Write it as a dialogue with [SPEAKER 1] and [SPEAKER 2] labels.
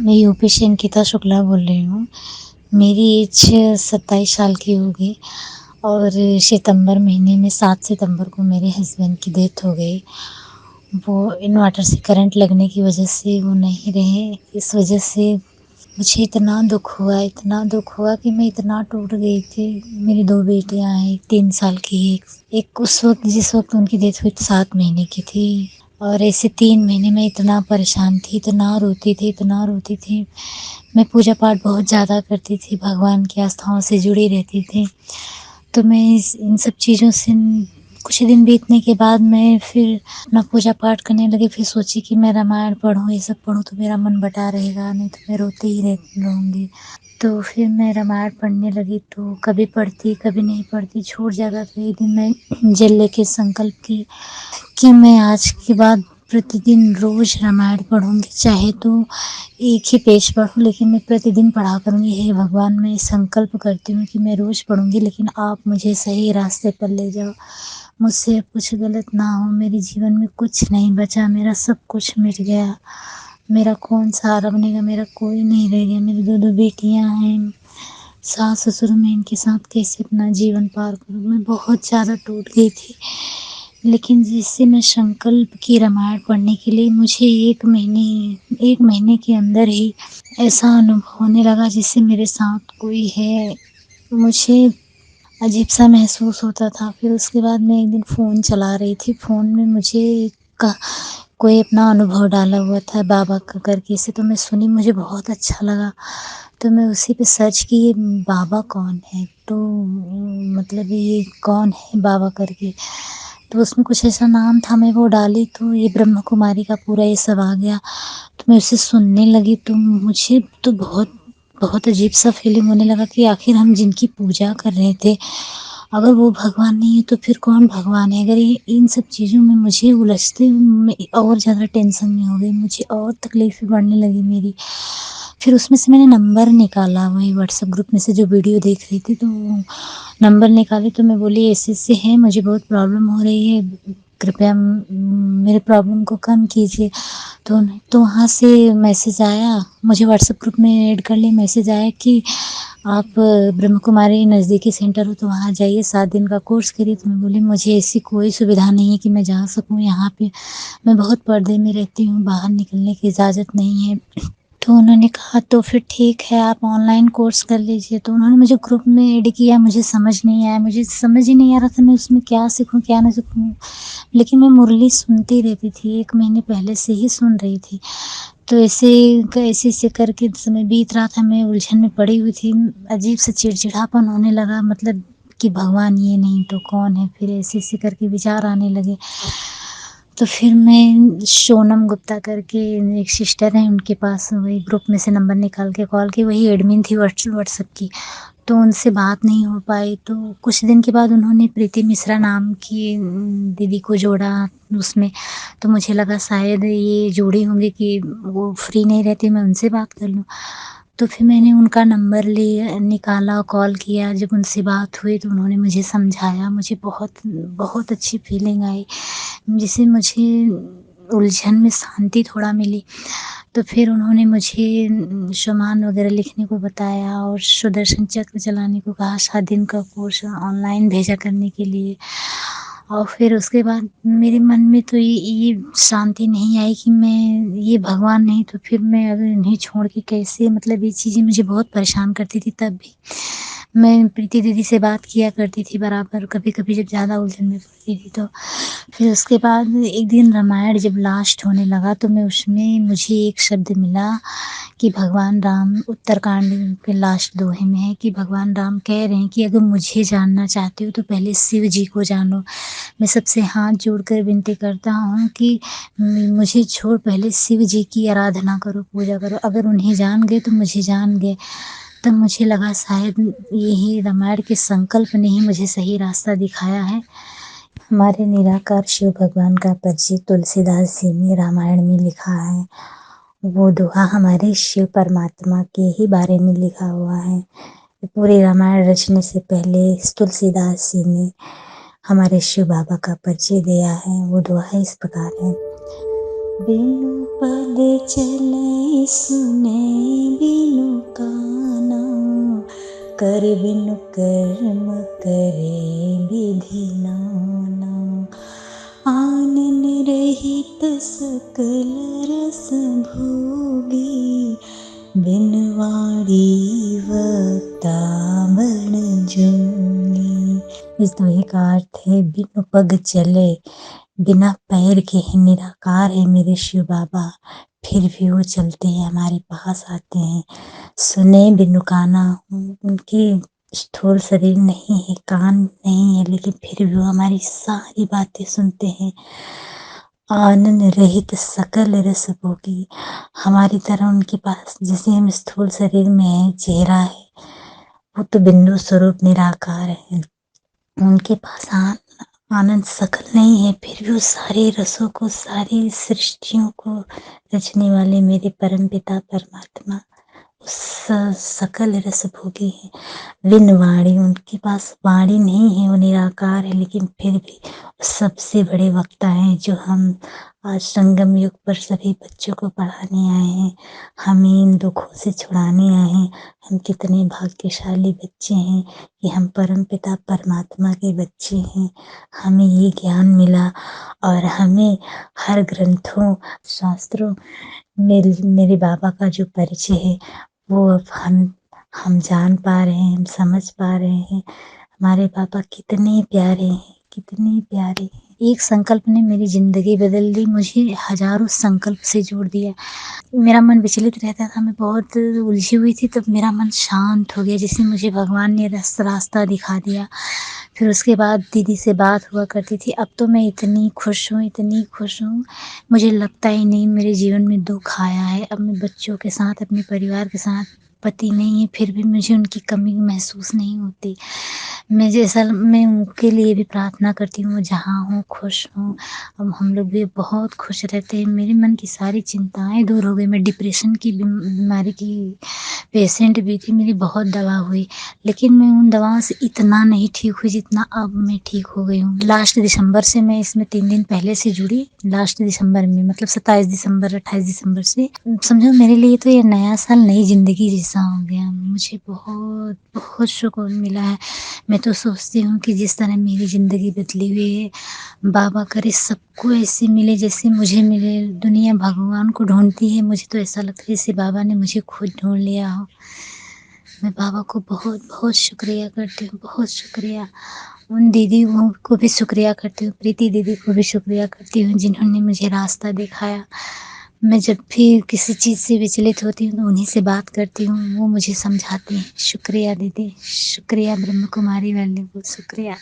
[SPEAKER 1] मैं यूपी से अंकिता शुक्ला बोल रही हूँ। मेरी एज 27 साल की होगी और सितंबर महीने में 7 सितंबर को मेरे हस्बैंड की डेथ हो गई। वो इन्वर्टर से करंट लगने की वजह से वो नहीं रहे। इस वजह से मुझे इतना दुःख हुआ कि मैं इतना टूट गई थी। मेरी 2 बेटियाँ हैं, एक 3 साल की है, एक उस वक़्त जिस वक़्त उनकी डेथ हुई 7 महीने की थी। और ऐसे 3 महीने में इतना परेशान थी, इतना रोती थी। मैं पूजा-पाठ बहुत ज़्यादा करती थी, भगवान की आस्थाओं से जुड़ी रहती थी। तो मैं इन सब चीज़ों से कुछ दिन बीतने के बाद मैं फिर अपना पूजा-पाठ करने लगी। फिर सोची कि मैं रामायण पढूँ, ये सब पढूँ तो मेरा मन बँटा रहेगा, नहीं तो मैं रोती ही रहूँगी। तो फिर मैं रामायण पढ़ने लगी तो कभी पढ़ती, कभी नहीं पढ़ती, छूट जाता था। एक दिन मैं ज़िद लेके संकल्प की कि मैं आज के बाद प्रतिदिन रोज़ रामायण पढ़ूँगी, चाहे तो एक ही पेज पढूँ लेकिन मैं प्रतिदिन पढ़ा करूँगी। हे भगवान, मैं संकल्प करती हूँ कि मैं रोज़ पढ़ूँगी लेकिन आप मुझे सही रास्ते पर ले जाओ। मुझसे अब कुछ गलत ना हो, मेरे जीवन में कुछ नहीं बचा, मेरा सब कुछ मिट गया। मेरा कौन सहारा बनेगा, मेरा कोई नहीं रह गया। मेरी 2-2 बेटियाँ हैं, सास-ससुर, मैं इनके साथ कैसे अपना जीवन पार करूँ? मैं बहुत ज़्यादा टूट गई थी। लेकिन जैसे मैं संकल्प की रामायण पढ़ने के लिए मुझे 1 महीने के अंदर ही ऐसा अनुभव होने लगा जैसे मेरे साथ कोई है। मुझे अजीब-सा महसूस होता था। फिर उसके बाद मैं एक दिन फ़ोन चला रही थी, फ़ोन में मुझे क कोई अपना अनुभव डाला हुआ था बाबा का करके से, तो मैं सुनी, मुझे बहुत अच्छा लगा। तो मैं उसी पे सर्च की ये बाबा कौन है? तो मतलब ये कौन है बाबा करके? तो उसमें कुछ ऐसा नाम था, मैं वो डाली तो ये ब्रह्म कुमारी का पूरा ये सब आ गया। तो मैं उसे सुनने लगी तो मुझे तो बहुत अजीब-सा फ़ीलिंग होने लगा कि आखिर हम जिनकी पूजा कर रहे थे, अगर वो भगवान नहीं है तो फिर कौन भगवान है? अगर ये इन सब चीज़ों में मुझे उलझते मैं और ज़्यादा टेंशन में हो गई, मुझे और तकलीफ़ें बढ़ने लगी मेरी। फिर उसमें से मैंने नंबर निकाला, वही व्हाट्सएप ग्रुप में से जो वीडियो देख रही थी, तो नंबर निकाली तो मैं बोली ऐसे-ऐसे है, मुझे बहुत प्रॉब्लम हो रही है, कृपया मेरे प्रॉब्लम को कम कीजिए। तो वहाँ से मैसेज आया, मुझे व्हाट्सएप ग्रुप में ऐड कर लिया, मैसेज आया कि आप ब्रह्म कुमारी नज़दीकी सेंटर हो तो वहाँ जाइए, 7 दिन का कोर्स करिए। तो मैं बोली मुझे ऐसी कोई सुविधा नहीं है कि मैं जा सकूँ यहाँ पे, मैं बहुत पर्दे में रहती हूँ, बाहर निकलने की इजाज़त नहीं है। तो उन्होंने कहा तो फिर ठीक है, आप ऑनलाइन कोर्स कर लीजिए। तो उन्होंने मुझे ग्रुप में ऐड किया, मुझे समझ नहीं आया, मुझे समझ ही नहीं आ रहा था मैं उसमें क्या सीखूँ, क्या ना सीखूँ। लेकिन मैं मुरली सुनती रहती थी, 1 महीने पहले से ही सुन रही थी। तो ऐसे-ऐसे करके समय बीत रहा था, मैं उलझन में पड़ी हुई थी। अजीब-सा चिड़चिड़ापन होने लगा, मतलब कि भगवान ये नहीं तो कौन है? फिर ऐसे-ऐसे करके विचार आने लगे। तो फिर मैं सोनम गुप्ता करके एक सिस्टर हैं, उनके पास वही ग्रुप में से नंबर निकाल के कॉल की, वही एडमिन थी व्हाट्सएप की। तो उनसे बात नहीं हो पाई, तो कुछ दिन के बाद उन्होंने प्रीति मिश्रा नाम की दीदी को जोड़ा उसमें। तो मुझे लगा शायद ये जोड़ी होंगी कि वो फ्री नहीं रहती, मैं उनसे बात कर लूँ। तो फिर मैंने उनका नंबर लिया, निकाला, कॉल किया, जब उनसे बात हुई तो उन्होंने मुझे समझाया, मुझे बहुत बहुत अच्छी फीलिंग आई, जिससे मुझे उलझन में शांति थोड़ा मिली। तो फिर उन्होंने मुझे सामान वगैरह लिखने को बताया और सुदर्शन चक्र चलाने को कहा, 7 दिन का कोर्स ऑनलाइन भेजा करने के लिए। और फिर उसके बाद मेरे मन में तो ये शांति नहीं आई कि मैं ये भगवान नहीं तो फिर मैं अगर इन्हें छोड़ के कैसे, मतलब ये चीज़ें मुझे बहुत परेशान करती थी तब भी। मैं प्रीति दीदी से बात किया करती थी बराबर, कभी-कभी जब ज़्यादा उलझन में पड़ती थी तो। फिर उसके बाद एक दिन रामायण जब लास्ट होने लगा तो मैं उसमें मुझे एक शब्द मिला कि भगवान राम, उत्तरकांड के लास्ट दोहे में है कि भगवान राम कह रहे हैं कि अगर मुझे जानना चाहते हो तो पहले शिव जी को जानो। मैं सबसे हाथ जोड़कर विनती करता हूँ कि मुझे छोड़ पहले शिव जी की आराधना करो, पूजा करो। अगर उन्हें जान गए तो मुझे जान गए। तब मुझे लगा शायद यही रामायण के संकल्प ने ही मुझे सही रास्ता दिखाया है। हमारे निराकार शिव भगवान का परिचय तुलसीदास जी ने रामायण में लिखा है। वो दोहा हमारे शिव परमात्मा के ही बारे में लिखा हुआ है। पूरे रामायण रचने से पहले तुलसीदास जी ने हमारे शिव बाबा का परिचय दिया है। वो दोहा इस प्रकार है। बिनु पद चलै सुनै कर बिनु कर्म करे विधि नाना, आनन रहित सकल रस भोगी, बिन वाणी वक्ता बन जोगी। इस दोहे का अर्थ है, बिनु पग चले, बिना पैर के ही निराकार है मेरे शिव बाबा, फिर भी वो चलते हैं, हमारे पास आते हैं। सुने बिनु काना, उनके स्थूल शरीर नहीं है, कान नहीं है, लेकिन फिर भी वो हमारी सारी बातें सुनते हैं। आनन रहित सकल रस भोगी, हमारी तरह उनके पास, जैसे हम स्थूल शरीर में है, चेहरा है, वो तो बिंदु स्वरूप निराकार है। उनके पास आनंद सकल नहीं है, फिर भी वो सारे रसों को, सारी सृष्टियों को रचने वाले मेरे परम पिता परमात्मा उस सकल रस भोगी है। बिन वाणी, उनके पास वाणी नहीं है, वो निराकार है, लेकिन फिर भी सबसे बड़े वक्ता हैं, जो हम आज संगम युग पर सभी बच्चों को पढ़ाने आए हैं, हमें इन दुखों से छुड़ाने आए हैं। हम कितने भाग्यशाली बच्चे हैं कि हम परम पिता परमात्मा के बच्चे हैं। हमें ये ज्ञान मिला और हमें हर ग्रंथों, शास्त्रों में मेरे बाबा का जो परिचय है, वो अब हम जान पा रहे हैं, हम समझ पा रहे हैं। हमारे पापा कितने प्यारे हैं, कितने प्यारे हैं। एक संकल्प ने मेरी ज़िंदगी बदल दी, मुझे हज़ारों संकल्प से जोड़ दिया। मेरा मन विचलित रहता था, मैं बहुत उलझी हुई थी, तब मेरा मन शांत हो गया, जैसे मुझे भगवान ने रास्ता दिखा दिया। फिर उसके बाद दीदी से बात हुआ करती थी, अब तो मैं इतनी खुश हूँ, इतनी खुश हूँ, मुझे लगता ही नहीं मेरे जीवन में दुःख आया है। अब मैं बच्चों के साथ, अपने परिवार के साथ, पति नहीं है, फिर भी मुझे उनकी कमी महसूस नहीं होती। मैं उनके लिए भी प्रार्थना करती हूँ, वो जहाँ हों खुश हों। अब हम लोग भी बहुत खुश रहते हैं, मेरे मन की सारी चिंताएँ दूर हो गई। मैं डिप्रेशन की बीमारी की पेशेंट भी थी, मेरी बहुत दवा हुई, लेकिन मैं उन दवाओं से इतना नहीं ठीक हुई जितना अब मैं ठीक हो गई हूँ। लास्ट दिसंबर से मैं इसमें 3 दिन पहले से जुड़ी, लास्ट दिसंबर में, मतलब 27 दिसंबर 28 दिसंबर से। समझो मेरे लिए तो ये नया साल नई ज़िंदगी जैसा हो गया। मुझे बहुत बहुत सुकून मिला है। मैं तो सोचती हूँ कि जिस तरह मेरी ज़िंदगी बदली हुई है, बाबा करे सबको ऐसे मिले जैसे मुझे मिले। दुनिया भगवान को ढूँढती है, मुझे तो ऐसा लगता है जैसे बाबा ने मुझे खुद ढूँढ लिया हो। मैं बाबा को बहुत बहुत शुक्रिया करती हूँ, बहुत शुक्रिया। उन दीदियों को भी शुक्रिया करती हूँ, प्रीति दीदी को भी शुक्रिया करती हूँ, जिन्होंने मुझे रास्ता दिखाया। मैं जब भी किसी चीज़ से विचलित होती हूँ तो उन्हीं से बात करती हूँ, वो मुझे समझाती हैं। शुक्रिया दीदी, शुक्रिया ब्रह्म कुमारी वाले को, शुक्रिया।